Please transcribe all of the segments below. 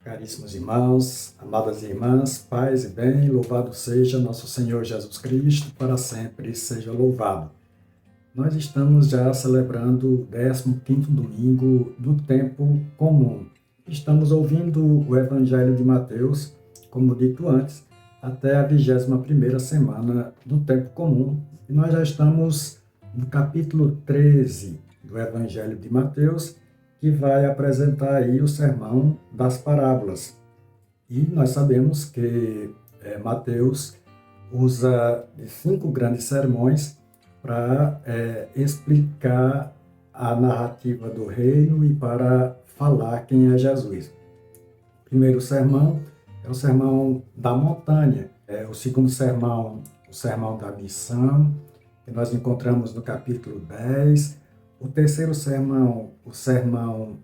Caríssimos irmãos, amadas irmãs, paz e bem, louvado seja nosso Senhor Jesus Cristo, para sempre seja louvado. Nós estamos já celebrando o 15º domingo do tempo comum. Estamos ouvindo o Evangelho de Mateus, como dito antes, até a 21ª semana do tempo comum. E nós já estamos no capítulo 13 do Evangelho de Mateus, que vai apresentar aí o sermão das parábolas. E nós sabemos que Mateus usa 5 grandes sermões para explicar a narrativa do reino e para falar quem é Jesus. O primeiro sermão é o sermão da montanha. O segundo sermão, o sermão da missão, que nós encontramos no capítulo 10. O terceiro sermão, o sermão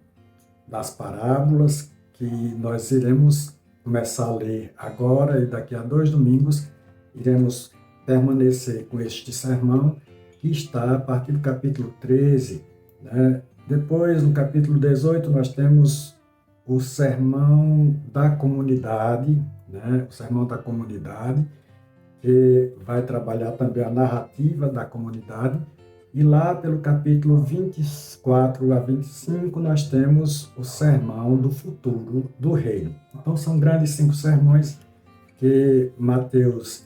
das parábolas, que nós iremos começar a ler agora e daqui a 2 domingos iremos permanecer com este sermão, que está a partir do capítulo 13. Depois, no capítulo 18, nós temos o sermão da comunidade, o sermão da comunidade, que vai trabalhar também a narrativa da comunidade. E lá pelo capítulo 24 a 25 nós temos o sermão do futuro do reino. Então são grandes 5 sermões que Mateus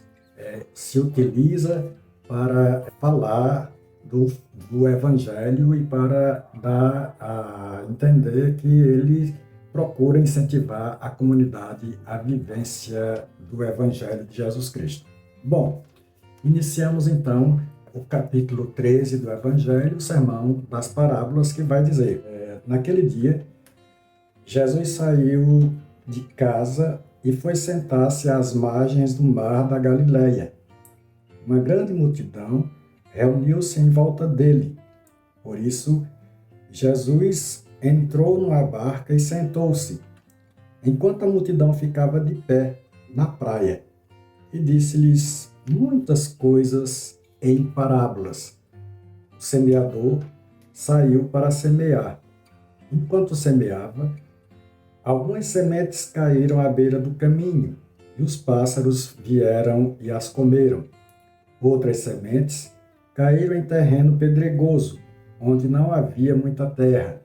se utiliza para falar do Evangelho e para dar a entender que ele procura incentivar a comunidade à vivência do Evangelho de Jesus Cristo. Bom, iniciamos então o capítulo 13 do Evangelho, o sermão das parábolas, que vai dizer: naquele dia, Jesus saiu de casa e foi sentar-se às margens do mar da Galileia. Uma grande multidão reuniu-se em volta dele. Por isso, Jesus entrou numa barca e sentou-se, enquanto a multidão ficava de pé na praia, e disse-lhes muitas coisas em parábolas. O semeador saiu para semear. Enquanto semeava, algumas sementes caíram à beira do caminho, e os pássaros vieram e as comeram. Outras sementes caíram em terreno pedregoso, onde não havia muita terra.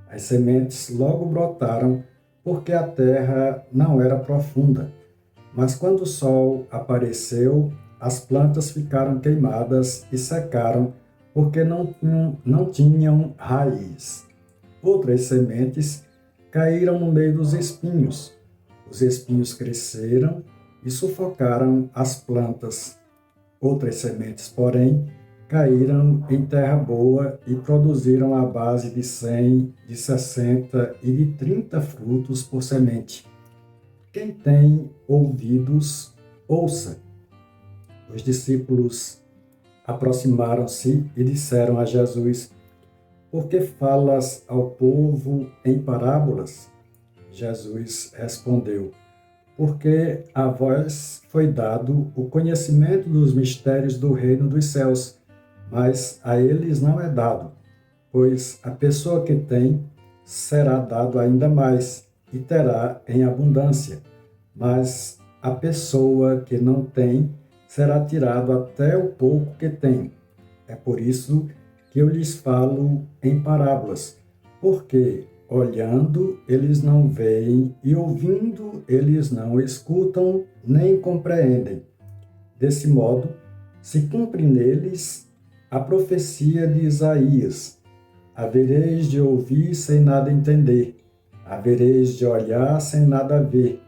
As sementes logo brotaram, porque a terra não era profunda. Mas quando o sol apareceu, as plantas ficaram queimadas e secaram, porque não tinham raiz. Outras sementes caíram no meio dos espinhos. Os espinhos cresceram e sufocaram as plantas. Outras sementes, porém, caíram em terra boa e produziram a base de 100, de 60 e de 30 frutos por semente. Quem tem ouvidos, ouça. Os discípulos aproximaram-se e disseram a Jesus: por que falas ao povo em parábolas? Jesus respondeu: porque a vós foi dado o conhecimento dos mistérios do reino dos céus, mas a eles não é dado, pois a pessoa que tem será dado ainda mais e terá em abundância, mas a pessoa que não tem será tirado até o pouco que tem. É por isso que eu lhes falo em parábolas, porque olhando eles não veem e ouvindo eles não escutam nem compreendem. Desse modo, se cumpre neles a profecia de Isaías: havereis de ouvir sem nada entender, havereis de olhar sem nada ver,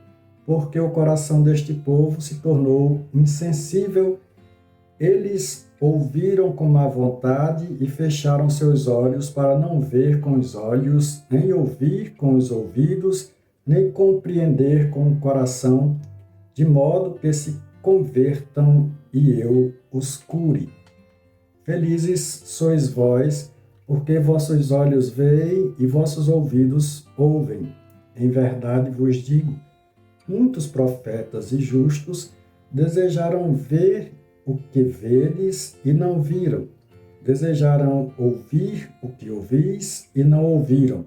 porque o coração deste povo se tornou insensível. Eles ouviram com má vontade e fecharam seus olhos para não ver com os olhos, nem ouvir com os ouvidos, nem compreender com o coração, de modo que se convertam e eu os cure. Felizes sois vós, porque vossos olhos veem e vossos ouvidos ouvem. Em verdade vos digo, muitos profetas e justos desejaram ver o que vedes e não viram, desejaram ouvir o que ouvis e não ouviram.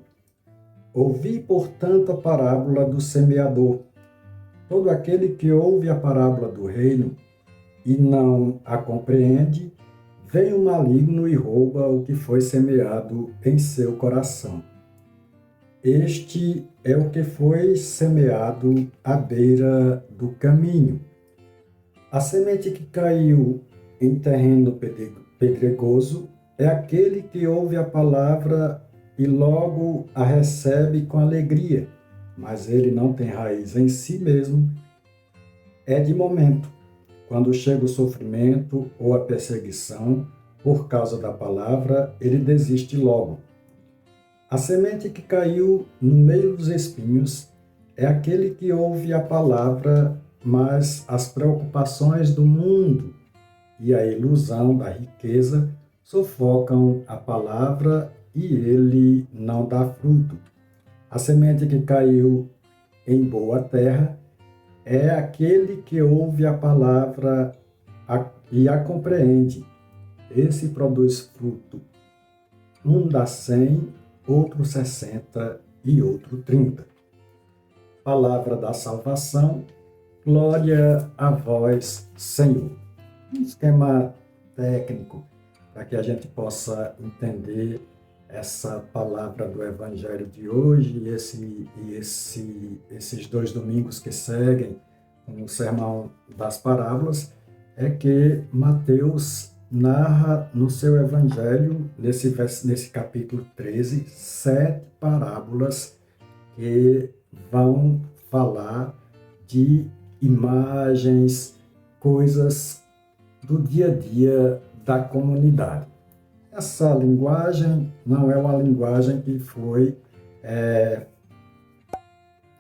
Ouvi, portanto, a parábola do semeador. Todo aquele que ouve a parábola do reino e não a compreende, vem o maligno e rouba o que foi semeado em seu coração. Este é o que foi semeado à beira do caminho. A semente que caiu em terreno pedregoso é aquele que ouve a palavra e logo a recebe com alegria, mas ele não tem raiz em si mesmo, é de momento. Quando chega o sofrimento ou a perseguição por causa da palavra, ele desiste logo. A semente que caiu no meio dos espinhos é aquele que ouve a palavra, mas as preocupações do mundo e a ilusão da riqueza sufocam a palavra e ele não dá fruto. A semente que caiu em boa terra é aquele que ouve a palavra e a compreende. Esse produz fruto. Um dá 100, outro 60 e outro 30. Palavra da salvação, glória a vós, Senhor. Um esquema técnico para que a gente possa entender essa palavra do Evangelho de hoje e esses 2 domingos que seguem com o Sermão das Parábolas, é que Mateus narra no seu Evangelho, nesse capítulo 13, 7 parábolas que vão falar de imagens, coisas do dia a dia da comunidade. Essa linguagem não é uma linguagem que foi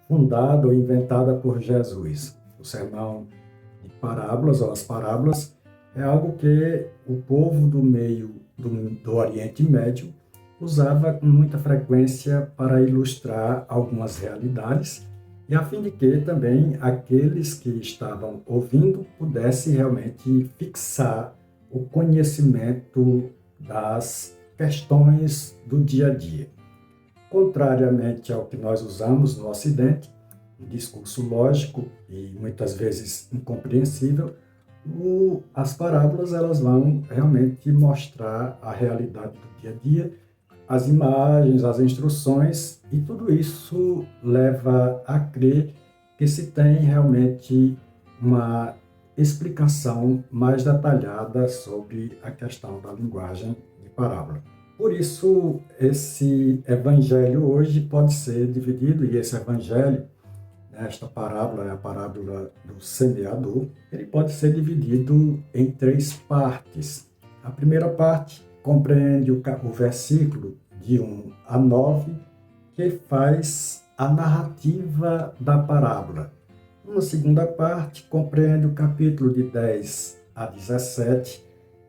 fundada ou inventada por Jesus. O sermão de parábolas, ou as parábolas, é algo que o povo do meio do Oriente Médio usava com muita frequência para ilustrar algumas realidades e a fim de que também aqueles que estavam ouvindo pudessem realmente fixar o conhecimento das questões do dia a dia. Contrariamente ao que nós usamos no Ocidente, um discurso lógico e muitas vezes incompreensível, as parábolas elas vão realmente mostrar a realidade do dia a dia, as imagens, as instruções, e tudo isso leva a crer que se tem realmente uma explicação mais detalhada sobre a questão da linguagem de parábola. Por isso, esse evangelho hoje pode ser dividido, e esse evangelho, esta parábola é a parábola do semeador, ele pode ser dividido em 3 partes. A primeira parte compreende o versículo de 1 a 9, que faz a narrativa da parábola. Uma segunda parte compreende o capítulo de 10 a 17,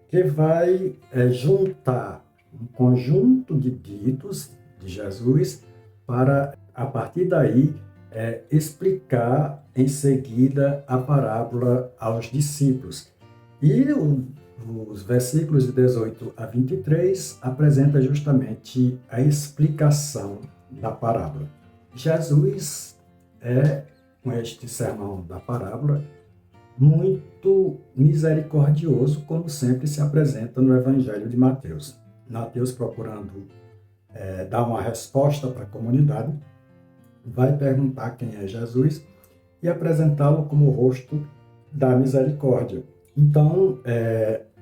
que vai juntar um conjunto de ditos de Jesus para, a partir daí, explicar em seguida a parábola aos discípulos. E os versículos de 18 a 23 apresenta justamente a explicação da parábola. Jesus com este sermão da parábola, muito misericordioso, como sempre se apresenta no Evangelho de Mateus. Mateus, procurando dar uma resposta para a comunidade, vai perguntar quem é Jesus e apresentá-lo como o rosto da misericórdia. Então,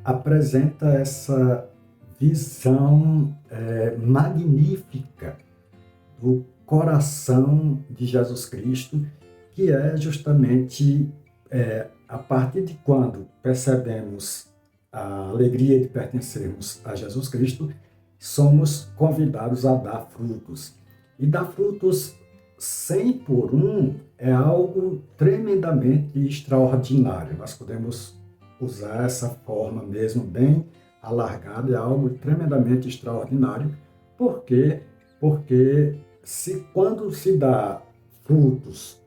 apresenta essa visão magnífica do coração de Jesus Cristo, que é justamente a partir de quando percebemos a alegria de pertencermos a Jesus Cristo, somos convidados a dar frutos. E dar frutos 100 por 1 é algo tremendamente extraordinário. Nós podemos usar essa forma mesmo bem alargada, é algo tremendamente extraordinário. Por quê? Porque quando se dá frutos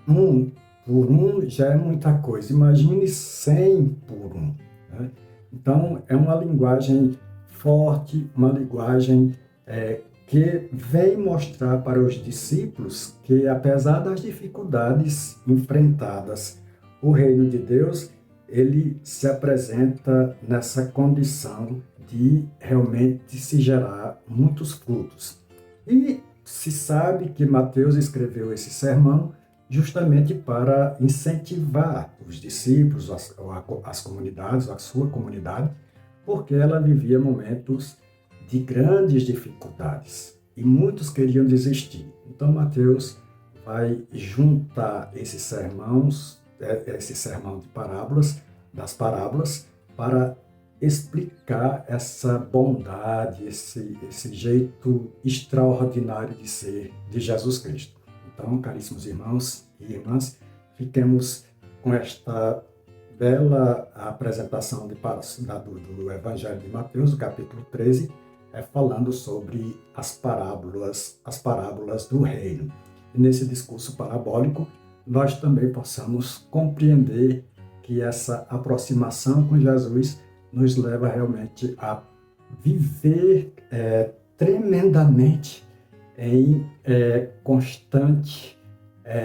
1 por 1 já é muita coisa. Imagine 100 por 1. Né? Então, é uma linguagem forte, uma linguagem que vem mostrar para os discípulos que, apesar das dificuldades enfrentadas, o reino de Deus, ele se apresenta nessa condição de realmente se gerar muitos frutos. E se sabe que Mateus escreveu esse sermão justamente para incentivar os discípulos, as comunidades, a sua comunidade, porque ela vivia momentos de grandes dificuldades e muitos queriam desistir. Então Mateus vai juntar esses sermões, esse sermão de parábolas, das parábolas, para explicar essa bondade, esse jeito extraordinário de ser de Jesus Cristo. Então, caríssimos irmãos e irmãs, fiquemos com esta bela apresentação do Evangelho de Mateus, do capítulo 13, falando sobre as parábolas do reino. E nesse discurso parabólico, nós também possamos compreender que essa aproximação com Jesus nos leva realmente a viver tremendamente em constante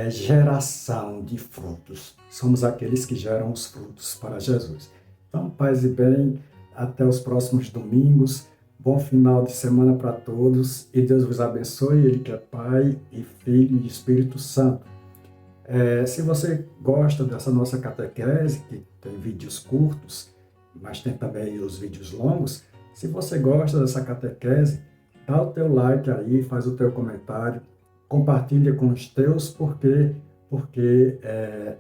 geração de frutos. Somos aqueles que geram os frutos para Jesus. Então, paz e bem, até os próximos domingos. Bom final de semana para todos e Deus vos abençoe, Ele que é Pai e Filho e Espírito Santo. Se você gosta dessa nossa catequese, que tem vídeos curtos, mas tem também os vídeos longos, se você gosta dessa catequese, dá o teu like aí, faz o teu comentário, compartilha com os teus, porque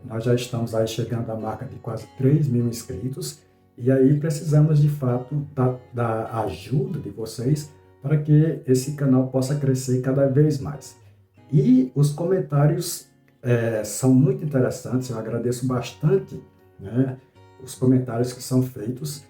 nós já estamos aí chegando à marca de quase 3.000 inscritos, e aí precisamos de fato da ajuda de vocês para que esse canal possa crescer cada vez mais. E os comentários são muito interessantes, eu agradeço bastante, né, os comentários que são feitos,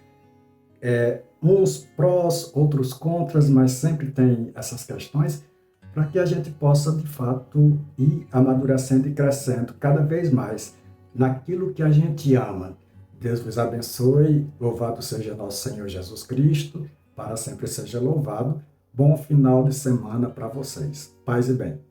uns prós, outros contras, mas sempre tem essas questões, para que a gente possa, de fato, ir amadurecendo e crescendo cada vez mais naquilo que a gente ama. Deus vos abençoe, louvado seja nosso Senhor Jesus Cristo, para sempre seja louvado. Bom final de semana para vocês. Paz e bem.